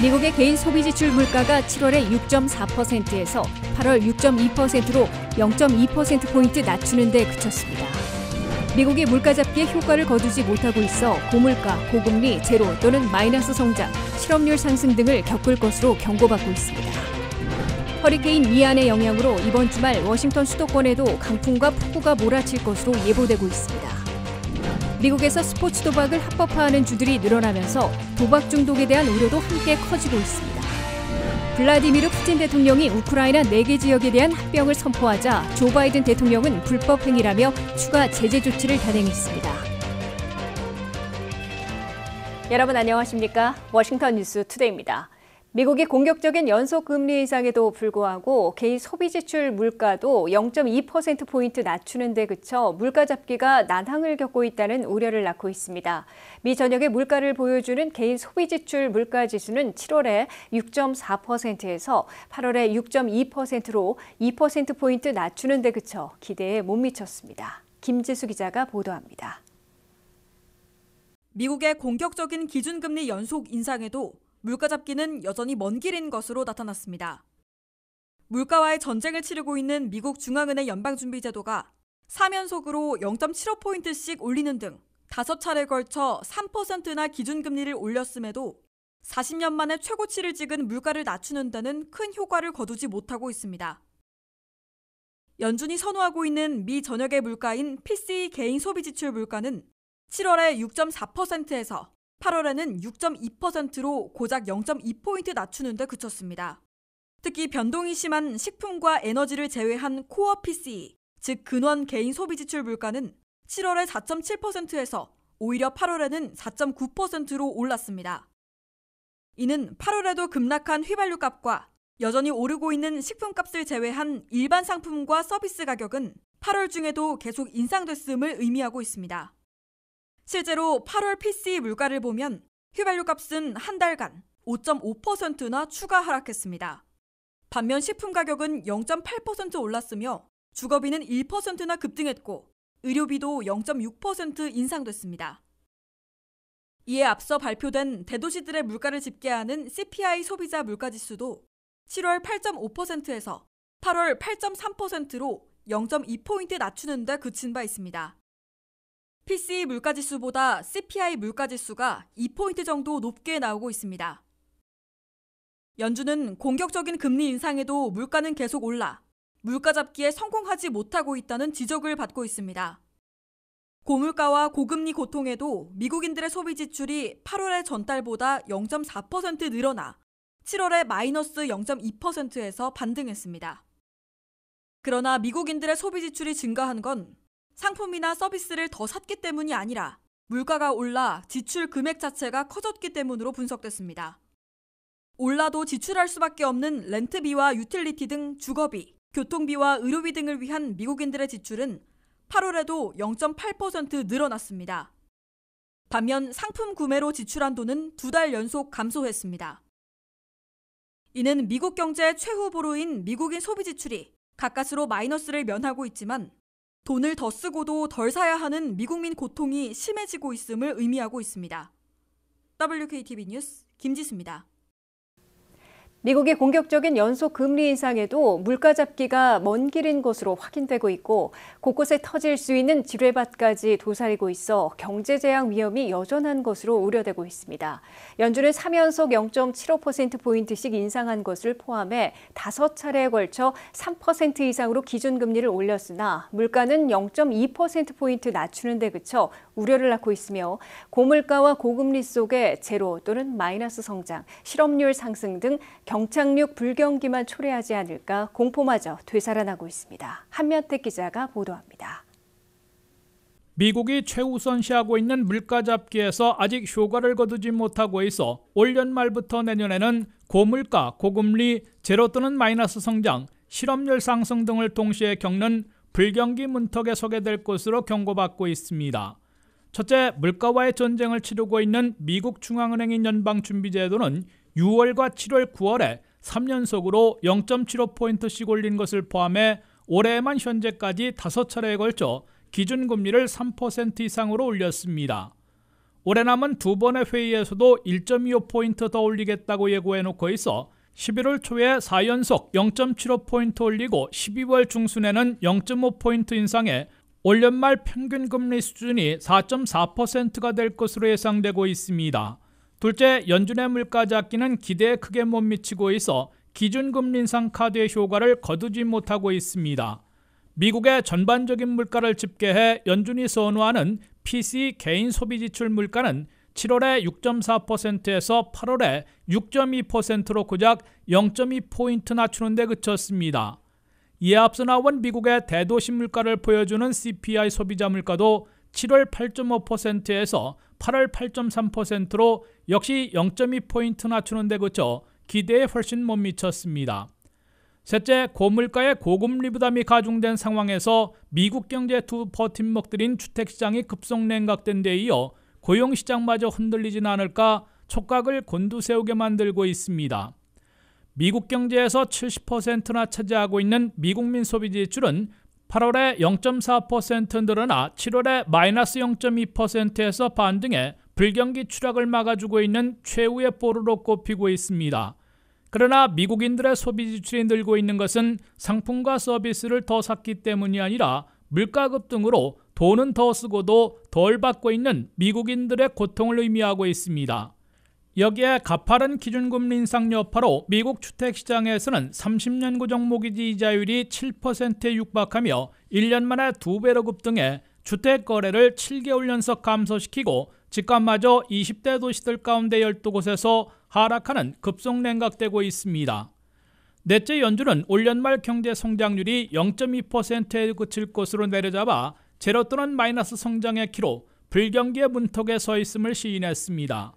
미국의 개인 소비지출 물가가 7월에 6.4%에서 8월 6.2%로 0.2%포인트 낮추는 데 그쳤습니다. 미국이 물가 잡기에 효과를 거두지 못하고 있어 고물가, 고금리, 제로 또는 마이너스 성장, 실업률 상승 등을 겪을 것으로 경고받고 있습니다. 허리케인 이안의 영향으로 이번 주말 워싱턴 수도권에도 강풍과 폭우가 몰아칠 것으로 예보되고 있습니다. 미국에서 스포츠 도박을 합법화하는 주들이 늘어나면서 도박 중독에 대한 우려도 함께 커지고 있습니다. 블라디미르 푸틴 대통령이 우크라이나 4개 지역에 대한 합병을 선포하자 조 바이든 대통령은 불법 행위라며 추가 제재 조치를 단행했습니다. 여러분 안녕하십니까? 워싱턴 뉴스 투데이입니다. 미국이 공격적인 연속 금리 인상에도 불구하고 개인 소비지출 물가도 0.2%포인트 낮추는 데 그쳐 물가 잡기가 난항을 겪고 있다는 우려를 낳고 있습니다. 미 전역의 물가를 보여주는 개인 소비지출 물가지수는 7월에 6.4%에서 8월에 6.2%로 2%포인트 낮추는 데 그쳐 기대에 못 미쳤습니다. 김지수 기자가 보도합니다. 미국의 공격적인 기준금리 연속 인상에도 물가 잡기는 여전히 먼 길인 것으로 나타났습니다. 물가와의 전쟁을 치르고 있는 미국 중앙은행 연방준비제도가 3연속으로 0.75포인트씩 올리는 등 5차례에 걸쳐 3%나 기준금리를 올렸음에도 40년 만에 최고치를 찍은 물가를 낮추는 데는 큰 효과를 거두지 못하고 있습니다. 연준이 선호하고 있는 미 전역의 물가인 PCE 개인 소비지출 물가는 7월에 6.4%에서 8월에는 6.2%로 고작 0.2포인트 낮추는 데 그쳤습니다. 특히 변동이 심한 식품과 에너지를 제외한 코어 PCE, 즉 근원 개인 소비지출 물가는 7월에 4.7%에서 오히려 8월에는 4.9%로 올랐습니다. 이는 8월에도 급락한 휘발유 값과 여전히 오르고 있는 식품값을 제외한 일반 상품과 서비스 가격은 8월 중에도 계속 인상됐음을 의미하고 있습니다. 실제로 8월 PCE 물가를 보면 휘발유 값은 한 달간 5.5%나 추가 하락했습니다. 반면 식품 가격은 0.8% 올랐으며 주거비는 1%나 급등했고 의료비도 0.6% 인상됐습니다. 이에 앞서 발표된 대도시들의 물가를 집계하는 CPI 소비자 물가지수도 7월 8.5%에서 8월 8.3%로 0.2포인트 낮추는 데 그친 바 있습니다. PCE 물가지수보다 CPI 물가지수가 2포인트 정도 높게 나오고 있습니다. 연준은 공격적인 금리 인상에도 물가는 계속 올라 물가 잡기에 성공하지 못하고 있다는 지적을 받고 있습니다. 고물가와 고금리 고통에도 미국인들의 소비 지출이 8월의 전달보다 0.4% 늘어나 7월에 마이너스 0.2%에서 반등했습니다. 그러나 미국인들의 소비 지출이 증가한 건 상품이나 서비스를 더 샀기 때문이 아니라 물가가 올라 지출 금액 자체가 커졌기 때문으로 분석됐습니다. 올라도 지출할 수밖에 없는 렌트비와 유틸리티 등 주거비, 교통비와 의료비 등을 위한 미국인들의 지출은 8월에도 0.8% 늘어났습니다. 반면 상품 구매로 지출한 돈은 2달 연속 감소했습니다. 이는 미국 경제의 최후 보루인 미국인 소비 지출이 가까스로 마이너스를 면하고 있지만 돈을 더 쓰고도 덜 사야 하는 미국민 고통이 심해지고 있음을 의미하고 있습니다. WKTV 뉴스 김지수입니다. 미국의 공격적인 연속 금리 인상에도 물가 잡기가 먼 길인 것으로 확인되고 있고 곳곳에 터질 수 있는 지뢰밭까지 도사리고 있어 경제재앙 위험이 여전한 것으로 우려되고 있습니다. 연준은 3연속 0.75%포인트씩 인상한 것을 포함해 5차례에 걸쳐 3% 이상으로 기준금리를 올렸으나 물가는 0.2%포인트 낮추는 데 그쳐 우려를 낳고 있으며 고물가와 고금리 속에 제로 또는 마이너스 성장, 실업률 상승 등 경착륙 불경기만 초래하지 않을까 공포마저 되살아나고 있습니다. 한면택 기자가 보도합니다. 미국이 최우선시하고 있는 물가 잡기에서 아직 효과를 거두지 못하고 있어 올 연말부터 내년에는 고물가, 고금리, 제로 또는 마이너스 성장, 실업률 상승 등을 동시에 겪는 불경기 문턱에 서게 될 것으로 경고받고 있습니다. 첫째, 물가와의 전쟁을 치르고 있는 미국 중앙은행인 연방준비제도는 6월과 7월, 9월에 3연속으로 0.75포인트씩 올린 것을 포함해 올해에만 현재까지 5차례에 걸쳐 기준금리를 3% 이상으로 올렸습니다. 올해 남은 두 번의 회의에서도 1.25포인트 더 올리겠다고 예고해놓고 있어 11월 초에 4연속 0.75포인트 올리고 12월 중순에는 0.5포인트 인상해 올 연말 평균 금리 수준이 4.4%가 될 것으로 예상되고 있습니다. 둘째, 연준의 물가 잡기는 기대에 크게 못 미치고 있어 기준금리 인상 카드의 효과를 거두지 못하고 있습니다. 미국의 전반적인 물가를 집계해 연준이 선호하는 PCE 개인 소비지출 물가는 7월에 6.4%에서 8월에 6.2%로 고작 0.2포인트 낮추는 데 그쳤습니다. 이에 앞서 나온 미국의 대도시 물가를 보여주는 CPI 소비자 물가도 7월 8.5%에서 8월 8.3%로 역시 0.2포인트 낮추는 데 그쳐 기대에 훨씬 못 미쳤습니다. 셋째, 고물가의 고금리 부담이 가중된 상황에서 미국 경제 두 버팀목들인 주택시장이 급속 냉각된 데 이어 고용시장마저 흔들리진 않을까 촉각을 곤두세우게 만들고 있습니다. 미국 경제에서 70%나 차지하고 있는 미국민 소비지출은 8월에 0.4% 늘어나 7월에 마이너스 0.2%에서 반등해 불경기 추락을 막아주고 있는 최후의 보루로 꼽히고 있습니다. 그러나 미국인들의 소비 지출이 늘고 있는 것은 상품과 서비스를 더 샀기 때문이 아니라 물가 급등으로 돈은 더 쓰고도 덜 받고 있는 미국인들의 고통을 의미하고 있습니다. 여기에 가파른 기준금리 인상 여파로 미국 주택시장에서는 30년 고정모기지 이자율이 7%에 육박하며 1년 만에 2배로 급등해 주택 거래를 7개월 연속 감소시키고 집값마저 20대 도시들 가운데 12곳에서 하락하는 급속 냉각되고 있습니다. 넷째, 연준은 올 연말 경제 성장률이 0.2%에 그칠 것으로 내려잡아 제로 또는 마이너스 성장의 키로 불경기의 문턱에 서 있음을 시인했습니다.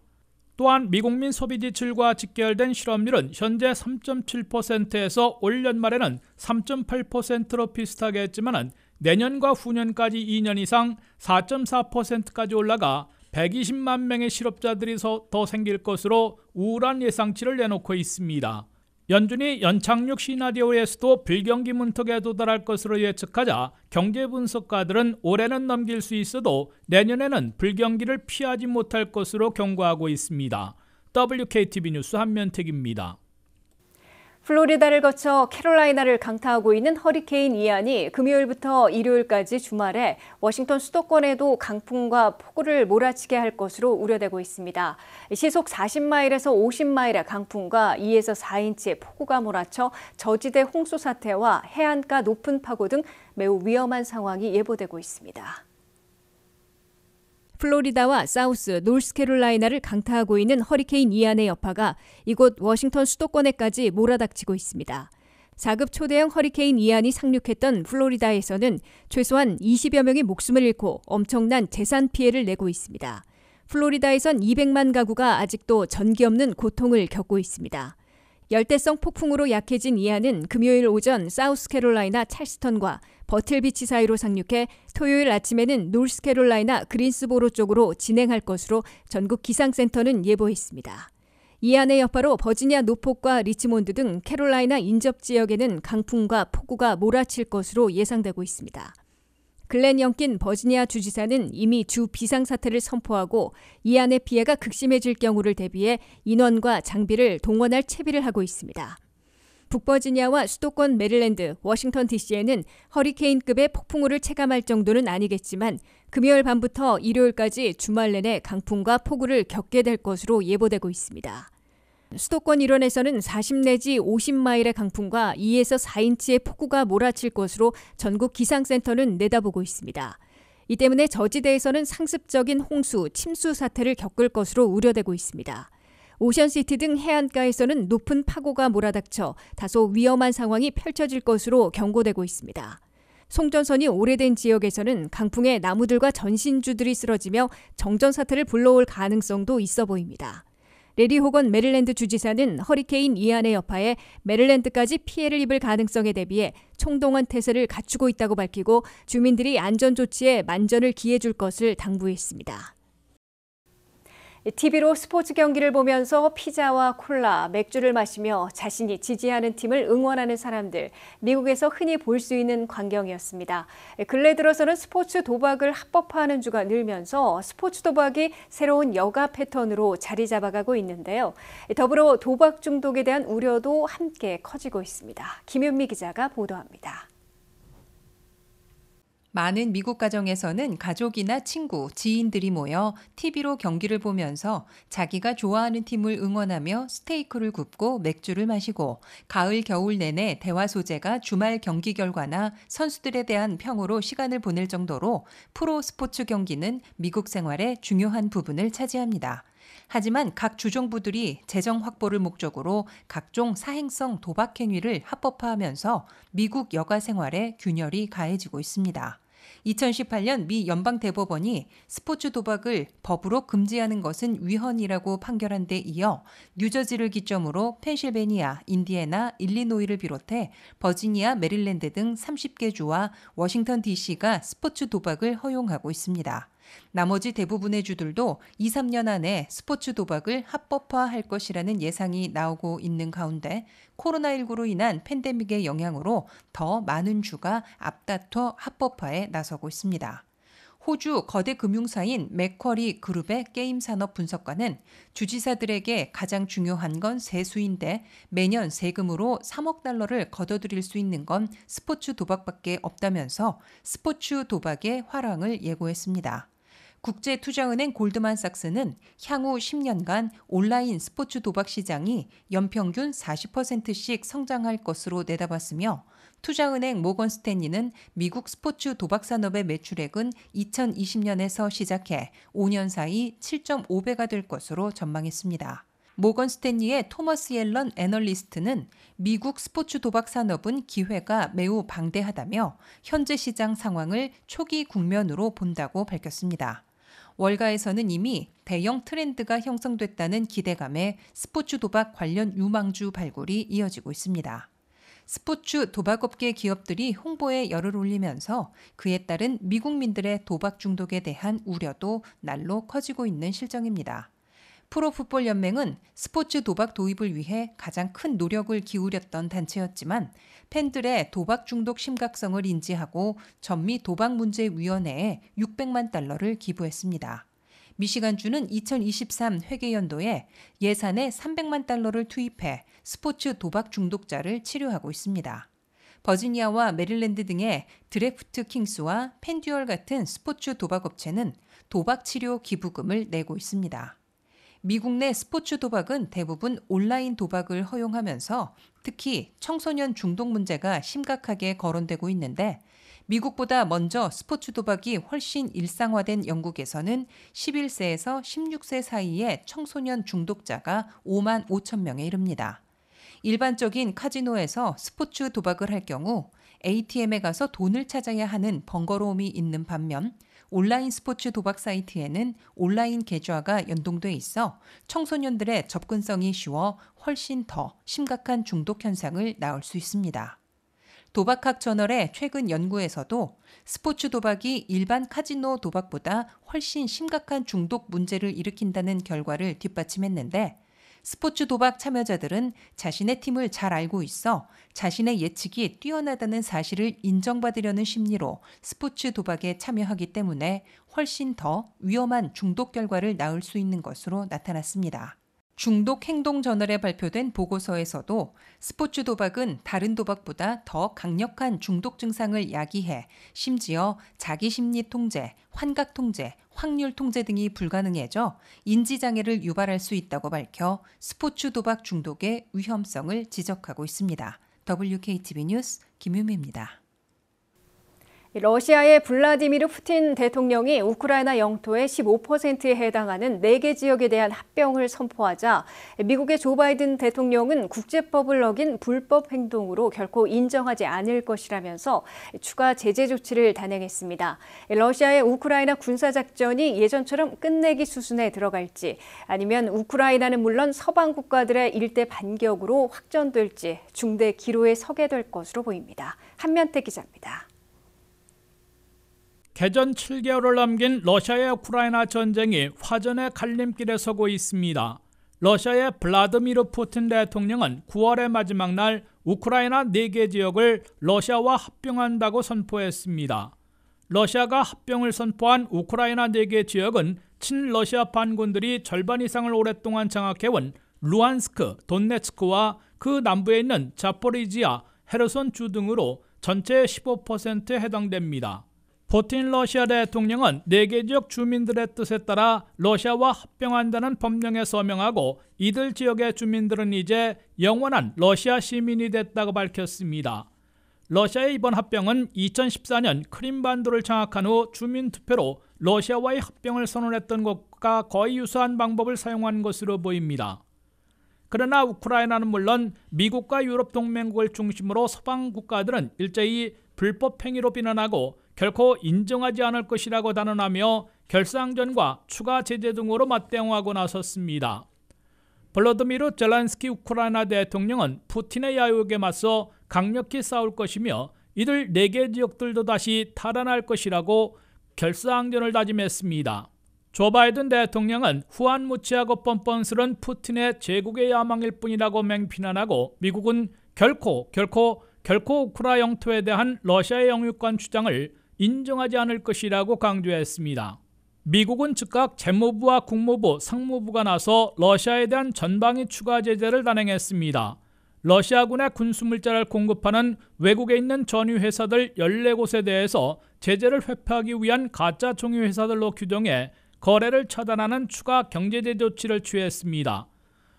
또한 미국민 소비지출과 직결된 실업률은 현재 3.7%에서 올 연말에는 3.8%로 비슷하게 했지만 내년과 후년까지 2년 이상 4.4%까지 올라가 120만 명의 실업자들이 더 생길 것으로 우울한 예상치를 내놓고 있습니다. 연준이 연착륙 시나리오에서도 불경기 문턱에 도달할 것으로 예측하자 경제 분석가들은 올해는 넘길 수 있어도 내년에는 불경기를 피하지 못할 것으로 경고하고 있습니다. WKTV 뉴스 한면택입니다. 플로리다를 거쳐 캐롤라이나를 강타하고 있는 허리케인 이안이 금요일부터 일요일까지 주말에 워싱턴 수도권에도 강풍과 폭우를 몰아치게 할 것으로 우려되고 있습니다. 시속 40마일에서 50마일의 강풍과 2에서 4인치의 폭우가 몰아쳐 저지대 홍수 사태와 해안가 높은 파고 등 매우 위험한 상황이 예보되고 있습니다. 플로리다와 사우스 노스캐롤라이나를 강타하고 있는 허리케인 이안의 여파가 이곳 워싱턴 수도권에까지 몰아닥치고 있습니다. 4급 초대형 허리케인 이안이 상륙했던 플로리다에서는 최소한 20여 명이 목숨을 잃고 엄청난 재산 피해를 내고 있습니다. 플로리다에선 200만 가구가 아직도 전기 없는 고통을 겪고 있습니다. 열대성 폭풍으로 약해진 이안은 금요일 오전 사우스캐롤라이나 찰스턴과 버틀비치 사이로 상륙해 토요일 아침에는 노스캐롤라이나 그린스보로 쪽으로 진행할 것으로 전국 기상센터는 예보했습니다. 이안의 여파로 버지니아 노폭과 리치몬드 등 캐롤라이나 인접 지역에는 강풍과 폭우가 몰아칠 것으로 예상되고 있습니다. 글렌 영킨 버지니아 주지사는 이미 주 비상사태를 선포하고 이안의 피해가 극심해질 경우를 대비해 인원과 장비를 동원할 채비를 하고 있습니다. 북버지니아와 수도권 메릴랜드, 워싱턴 DC에는 허리케인급의 폭풍우를 체감할 정도는 아니겠지만 금요일 밤부터 일요일까지 주말 내내 강풍과 폭우를 겪게 될 것으로 예보되고 있습니다. 수도권 일원에서는 40 내지 50마일의 강풍과 2에서 4인치의 폭우가 몰아칠 것으로 전국 기상센터는 내다보고 있습니다. 이 때문에 저지대에서는 상습적인 홍수, 침수 사태를 겪을 것으로 우려되고 있습니다. 오션시티 등 해안가에서는 높은 파고가 몰아닥쳐 다소 위험한 상황이 펼쳐질 것으로 경고되고 있습니다. 송전선이 오래된 지역에서는 강풍에 나무들과 전신주들이 쓰러지며 정전 사태를 불러올 가능성도 있어 보입니다. 레리 호건 메릴랜드 주지사는 허리케인 이안의 여파에 메릴랜드까지 피해를 입을 가능성에 대비해 총동원 태세를 갖추고 있다고 밝히고 주민들이 안전조치에 만전을 기해줄 것을 당부했습니다. TV로 스포츠 경기를 보면서 피자와 콜라, 맥주를 마시며 자신이 지지하는 팀을 응원하는 사람들, 미국에서 흔히 볼 수 있는 광경이었습니다. 근래 들어서는 스포츠 도박을 합법화하는 주가 늘면서 스포츠 도박이 새로운 여가 패턴으로 자리 잡아가고 있는데요. 더불어 도박 중독에 대한 우려도 함께 커지고 있습니다. 김윤미 기자가 보도합니다. 많은 미국 가정에서는 가족이나 친구, 지인들이 모여 TV로 경기를 보면서 자기가 좋아하는 팀을 응원하며 스테이크를 굽고 맥주를 마시고 가을, 겨울 내내 대화 소재가 주말 경기 결과나 선수들에 대한 평으로 시간을 보낼 정도로 프로 스포츠 경기는 미국 생활의 중요한 부분을 차지합니다. 하지만 각 주정부들이 재정 확보를 목적으로 각종 사행성 도박 행위를 합법화하면서 미국 여가 생활에 균열이 가해지고 있습니다. 2018년 미 연방대법원이 스포츠 도박을 법으로 금지하는 것은 위헌이라고 판결한 데 이어 뉴저지를 기점으로 펜실베니아, 인디애나, 일리노이를 비롯해 버지니아, 메릴랜드 등 30개 주와 워싱턴 DC가 스포츠 도박을 허용하고 있습니다. 나머지 대부분의 주들도 2, 3년 안에 스포츠 도박을 합법화할 것이라는 예상이 나오고 있는 가운데 코로나19로 인한 팬데믹의 영향으로 더 많은 주가 앞다퉈 합법화에 나서고 있습니다. 호주 거대 금융사인 맥쿼리 그룹의 게임 산업 분석관은 주지사들에게 가장 중요한 건 세수인데 매년 세금으로 3억 달러를 걷어들일 수 있는 건 스포츠 도박밖에 없다면서 스포츠 도박의 화랑을 예고했습니다. 국제투자은행 골드만삭스는 향후 10년간 온라인 스포츠 도박 시장이 연평균 40%씩 성장할 것으로 내다봤으며 투자은행 모건 스탠리는 미국 스포츠 도박 산업의 매출액은 2020년에서 시작해 5년 사이 7.5배가 될 것으로 전망했습니다. 모건 스탠리의 토머스 옐런 애널리스트는 미국 스포츠 도박 산업은 기회가 매우 방대하다며 현재 시장 상황을 초기 국면으로 본다고 밝혔습니다. 월가에서는 이미 대형 트렌드가 형성됐다는 기대감에 스포츠 도박 관련 유망주 발굴이 이어지고 있습니다. 스포츠 도박업계 기업들이 홍보에 열을 올리면서 그에 따른 미국민들의 도박 중독에 대한 우려도 날로 커지고 있는 실정입니다. 프로풋볼 연맹은 스포츠 도박 도입을 위해 가장 큰 노력을 기울였던 단체였지만 팬들의 도박 중독 심각성을 인지하고 전미 도박문제위원회에 600만 달러를 기부했습니다. 미시간주는 2023 회계연도에 예산에 300만 달러를 투입해 스포츠 도박 중독자를 치료하고 있습니다. 버지니아와 메릴랜드 등의 드래프트 킹스와 펜듀얼 같은 스포츠 도박업체는 도박 치료 기부금을 내고 있습니다. 미국 내 스포츠 도박은 대부분 온라인 도박을 허용하면서 특히 청소년 중독 문제가 심각하게 거론되고 있는데 미국보다 먼저 스포츠 도박이 훨씬 일상화된 영국에서는 11세에서 16세 사이의 청소년 중독자가 5만 5천 명에 이릅니다. 일반적인 카지노에서 스포츠 도박을 할 경우 ATM에 가서 돈을 찾아야 하는 번거로움이 있는 반면 온라인 스포츠 도박 사이트에는 온라인 계좌가 연동돼 있어 청소년들의 접근성이 쉬워 훨씬 더 심각한 중독 현상을 낳을 수 있습니다. 도박학 저널의 최근 연구에서도 스포츠 도박이 일반 카지노 도박보다 훨씬 심각한 중독 문제를 일으킨다는 결과를 뒷받침했는데 스포츠 도박 참여자들은 자신의 팀을 잘 알고 있어 자신의 예측이 뛰어나다는 사실을 인정받으려는 심리로 스포츠 도박에 참여하기 때문에 훨씬 더 위험한 중독 결과를 낳을 수 있는 것으로 나타났습니다. 중독 행동 저널에 발표된 보고서에서도 스포츠 도박은 다른 도박보다 더 강력한 중독 증상을 야기해 심지어 자기 심리 통제, 환각 통제, 확률 통제 등이 불가능해져 인지장애를 유발할 수 있다고 밝혀 스포츠 도박 중독의 위험성을 지적하고 있습니다. WKTV 뉴스 김유미입니다. 러시아의 블라디미르 푸틴 대통령이 우크라이나 영토의 15%에 해당하는 4개 지역에 대한 합병을 선포하자 미국의 조 바이든 대통령은 국제법을 어긴 불법 행동으로 결코 인정하지 않을 것이라면서 추가 제재 조치를 단행했습니다. 러시아의 우크라이나 군사작전이 예전처럼 끝내기 수순에 들어갈지 아니면 우크라이나는 물론 서방 국가들의 일대 반격으로 확전될지 중대 기로에 서게 될 것으로 보입니다. 한면태 기자입니다. 개전 7개월을 넘긴 러시아의 우크라이나 전쟁이 화전의 갈림길에 서고 있습니다. 러시아의 블라드미르 푸틴 대통령은 9월의 마지막 날 우크라이나 4개 지역을 러시아와 합병한다고 선포했습니다. 러시아가 합병을 선포한 우크라이나 4개 지역은 친러시아 반군들이 절반 이상을 오랫동안 장악해온 루안스크, 돈네츠크와 그 남부에 있는 자포리지아, 헤르손 주 등으로 전체의 15%에 해당됩니다. 푸틴 러시아 대통령은 4개 지역 주민들의 뜻에 따라 러시아와 합병한다는 법령에 서명하고 이들 지역의 주민들은 이제 영원한 러시아 시민이 됐다고 밝혔습니다. 러시아의 이번 합병은 2014년 크림반도를 장악한 후 주민투표로 러시아와의 합병을 선언했던 것과 거의 유사한 방법을 사용한 것으로 보입니다. 그러나 우크라이나는 물론 미국과 유럽 동맹국을 중심으로 서방 국가들은 일제히 불법 행위로 비난하고 결코 인정하지 않을 것이라고 단언하며 결사항전과 추가 제재 등으로 맞대응하고 나섰습니다. 볼로디미르 젤렌스키 우크라이나 대통령은 푸틴의 야욕에 맞서 강력히 싸울 것이며 이들 4개 지역들도 다시 탈환할 것이라고 결사항전을 다짐했습니다. 조 바이든 대통령은 후한무치하고 뻔뻔스런 푸틴의 제국의 야망일 뿐이라고 맹비난하고 미국은 결코 우크라 영토에 대한 러시아의 영유권 주장을 인정하지 않을 것이라고 강조했습니다. 미국은 즉각 재무부와 국무부, 상무부가 나서 러시아에 대한 전방위 추가 제재를 단행했습니다. 러시아군의 군수물자를 공급하는 외국에 있는 전유회사들 14곳에 대해서 제재를 회피하기 위한 가짜 종이회사들로 규정해 거래를 차단하는 추가 경제제 조치를 취했습니다.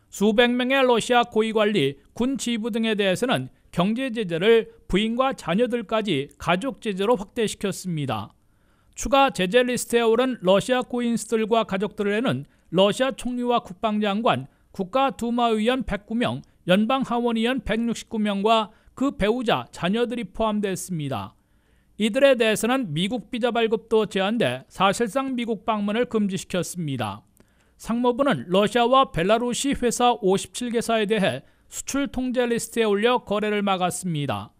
수백 명의 러시아 고위관리, 군 지휘부 등에 대해서는 경제 제재를 부인과 자녀들까지 가족 제재로 확대시켰습니다. 추가 제재 리스트에 오른 러시아 고인수들과 가족들에는 러시아 총리와 국방장관, 국가두마의원 109명, 연방하원의원 169명과 그 배우자, 자녀들이 포함됐습니다. 이들에 대해서는 미국 비자 발급도 제한돼 사실상 미국 방문을 금지시켰습니다. 상무부는 러시아와 벨라루시 회사 57개사에 대해 수출 통제 리스트에 올려 거래를 막았습니다.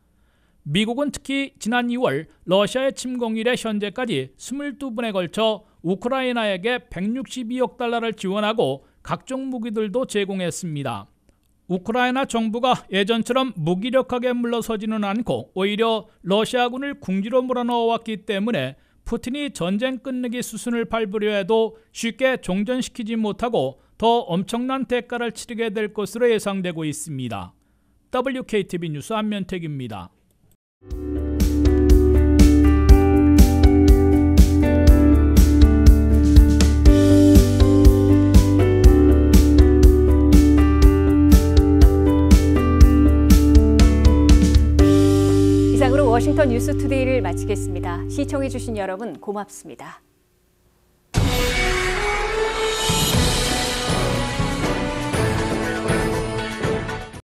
미국은 특히 지난 2월 러시아의 침공 이래 현재까지 22번에 걸쳐 우크라이나에게 162억 달러를 지원하고 각종 무기들도 제공했습니다. 우크라이나 정부가 예전처럼 무기력하게 물러서지는 않고 오히려 러시아군을 궁지로 몰아넣어왔기 때문에 푸틴이 전쟁 끝내기 수순을 밟으려 해도 쉽게 종전시키지 못하고 더 엄청난 대가를 치르게 될 것으로 예상되고 있습니다. WKTV 뉴스 안면택입니다. 이상으로 워싱턴 뉴스투데이를 마치겠습니다. 시청해주신 여러분 고맙습니다.